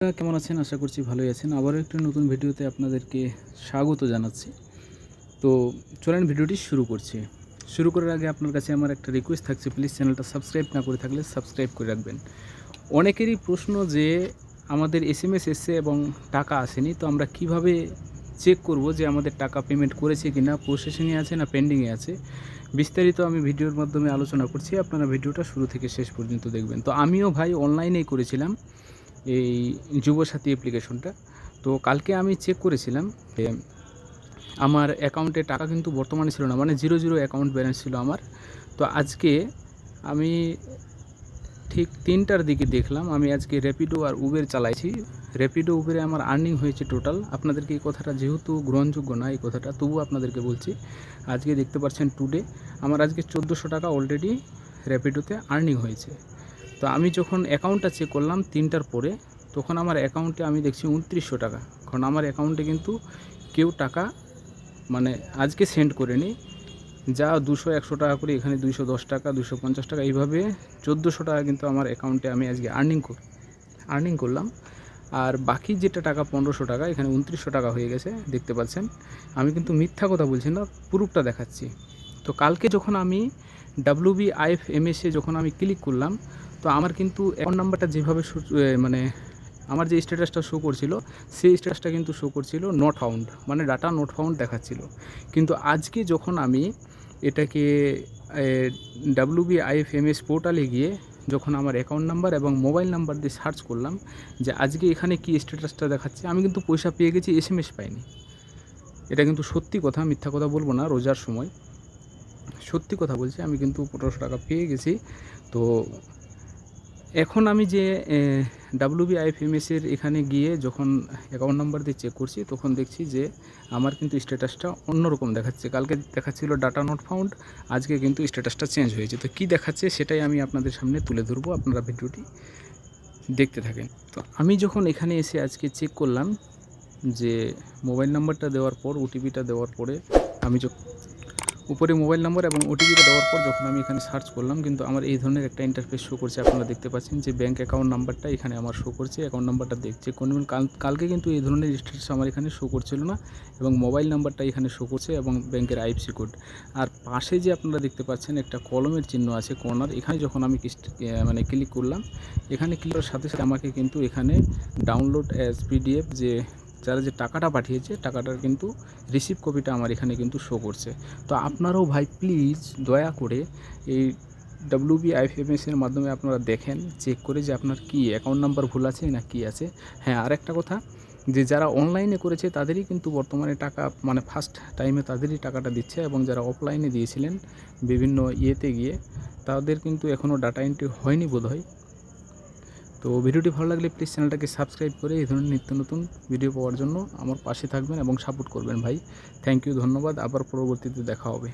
আপনারা কেমন আছেন? আশা করছি ভালোই আছেন। আবারও একটা নতুন ভিডিওতে আপনাদেরকে স্বাগত জানাচ্ছি। তো চলেন ভিডিওটি শুরু করছি। শুরু করার আগে আপনার কাছে আমার একটা রিকোয়েস্ট থাকছে, প্লিজ চ্যানেলটা সাবস্ক্রাইব না করে থাকলে সাবস্ক্রাইব করে রাখবেন। অনেকেরই প্রশ্ন যে আমাদের এসএমএস এসছে এবং টাকা আসেনি। তো আমরা কিভাবে চেক করব যে আমাদের টাকা পেমেন্ট করেছে কিনা, প্রসেসিংয়ে আছে না পেন্ডিংয়ে আছে? বিস্তারিত আমি ভিডিওর মাধ্যমে আলোচনা করছি। আপনারা ভিডিওটা শুরু থেকে শেষ পর্যন্ত দেখবেন। তো আমিও ভাই অনলাইনেই করেছিলাম এই যুবসাথী অ্যাপ্লিকেশনটা। তো কালকে আমি চেক করেছিলাম যে আমার অ্যাকাউন্টে টাকা কিন্তু বর্তমানে ছিল না, মানে 0 অ্যাকাউন্ট ব্যালেন্স ছিল আমার। তো আজকে আমি ঠিক 3টার দিকে দেখলাম, আমি আজকে র্যাপিডো আর উবের চালাইছি। র্যাপিডো উবেরে আমার আর্নিং হয়েছে টোটাল, আপনাদেরকে এই কথাটা যেহেতু গ্রহণযোগ্য না এই কথাটা, তবুও আপনাদেরকে বলছি। আজকে দেখতে পাচ্ছেন টুডে আমার আজকে 1400 টাকা অলরেডি র্যাপিডোতে আর্নিং হয়েছে। তো আমি যখন অ্যাকাউন্টটা চেক করলাম 3টার পরে, তখন আমার অ্যাকাউন্টে আমি দেখছি 2900 টাকা। কারণ আমার অ্যাকাউন্টে কিন্তু কেউ টাকা মানে আজকে সেন্ড করেনি। যা 200-100 টাকা করে, এখানে 210 টাকা, 250 টাকা, এইভাবে 1400 টাকা কিন্তু আমার অ্যাকাউন্টে আমি আজকে আর্নিং করলাম। আর বাকি যেটা টাকা 1500 টাকা, এখানে 2900 টাকা হয়ে গেছে দেখতে পাচ্ছেন। আমি কিন্তু মিথ্যা কথা বলছি না, প্রুফটা দেখাচ্ছি। তো কালকে যখন আমি WBIFMS এ যখন আমি ক্লিক করলাম, তো আমার কিন্তু অ্যাকাউন্ট নাম্বারটা যেভাবে মানে আমার যে স্ট্যাটাসটা শো করছিল, সেই স্ট্যাটাসটা কিন্তু শো করছিল নট ফাউন্ড, মানে ডাটা নট ফাউন্ড দেখাচ্ছিল। কিন্তু আজকে যখন আমি এটাকে WBIFMS পোর্টালে গিয়ে যখন আমার অ্যাকাউন্ট নাম্বার এবং মোবাইল নাম্বার দিয়ে সার্চ করলাম যে আজকে এখানে কি স্ট্যাটাসটা দেখাচ্ছে, আমি কিন্তু পয়সা পেয়ে গেছি, এসএমএস পাইনি। এটা কিন্তু সত্যি কথা, মিথ্যা কথা বলবো না। রোজার সময় সত্যি কথা বলছি, আমি কিন্তু 1500 টাকা পেয়ে গেছি। তো এখন আমি যে WBIFMS এখানে গিয়ে যখন অ্যাকাউন্ট নাম্বার দিয়ে চেক করছি, তখন দেখছি যে আমার কিন্তু স্ট্যাটাসটা অন্যরকম দেখাচ্ছে। কালকে দেখাচ্ছিল ডাটা নট ফাউন্ড, আজকে কিন্তু স্ট্যাটাসটা চেঞ্জ হয়েছে। তো কী দেখাচ্ছে সেটাই আমি আপনাদের সামনে তুলে ধরবো, আপনারা ভিডিওটি দেখতে থাকেন। তো আমি যখন এখানে এসে আজকে চেক করলাম যে মোবাইল নাম্বারটা দেওয়ার পর, ওটিপিটা দেওয়ার পরে, আমি উপরে মোবাইল নম্বর এবং ওটিপিটা দেওয়ার পর যখন আমি এখানে সার্চ করলাম, কিন্তু আমার এই ধরনের একটা ইন্টারফেস শো করছে। আপনারা দেখতে পাচ্ছেন যে ব্যাঙ্ক অ্যাকাউন্ট নাম্বারটা এখানে আমার শো করছে, অ্যাকাউন্ট নাম্বারটা দেখছে কোন কালকে কিন্তু এই ধরনের স্ট্যাটাস আমার এখানে শো করছিল না, এবং মোবাইল নাম্বারটা এখানে শো করছে এবং ব্যাংকের আইএফএসসি কোড। আর পাশে যে আপনারা দেখতে পাচ্ছেন একটা কলমের চিহ্ন আছে কর্নার, এখানে যখন আমি মানে ক্লিক করলাম, এখানে ক্লিক করার সাথে সাথে আমাকে কিন্তু এখানে ডাউনলোড অ্যাজ পিডিএফ যে যারা যে টাকাটা পাঠিয়েছে, টাকাটার কিন্তু রিসিভ কপিটা আমার এখানে কিন্তু শো করছে। তো আপনারাও ভাই প্লিজ দয়া করে এই WBIFMS এর মাধ্যমে আপনারা দেখেন, চেক করে যে আপনার কি অ্যাকাউন্ট নাম্বার ভুল আছে না কি আছে। হ্যাঁ, আরেকটা কথা, যে যারা অনলাইনে করেছে তাদেরই কিন্তু বর্তমানে টাকা, মানে ফার্স্ট টাইমে তাদেরই টাকাটা দিচ্ছে, এবং যারা অফলাইনে দিয়েছিলেন বিভিন্ন ইয়েতে গিয়ে, তাদের কিন্তু এখনও ডাটা এন্ট্রি হয়নি বোধহয়। তো ভিডিওটি ভালো লাগলে প্লিজ চ্যানেলটাকে সাবস্ক্রাইব করে এই ধরনের নিত্য নতুন ভিডিও পাওয়ার জন্য আমার পাশে থাকবেন এবং সাপোর্ট করবেন ভাই। থ্যাংক ইউ, ধন্যবাদ। আবার পরবর্তীতে দেখা হবে।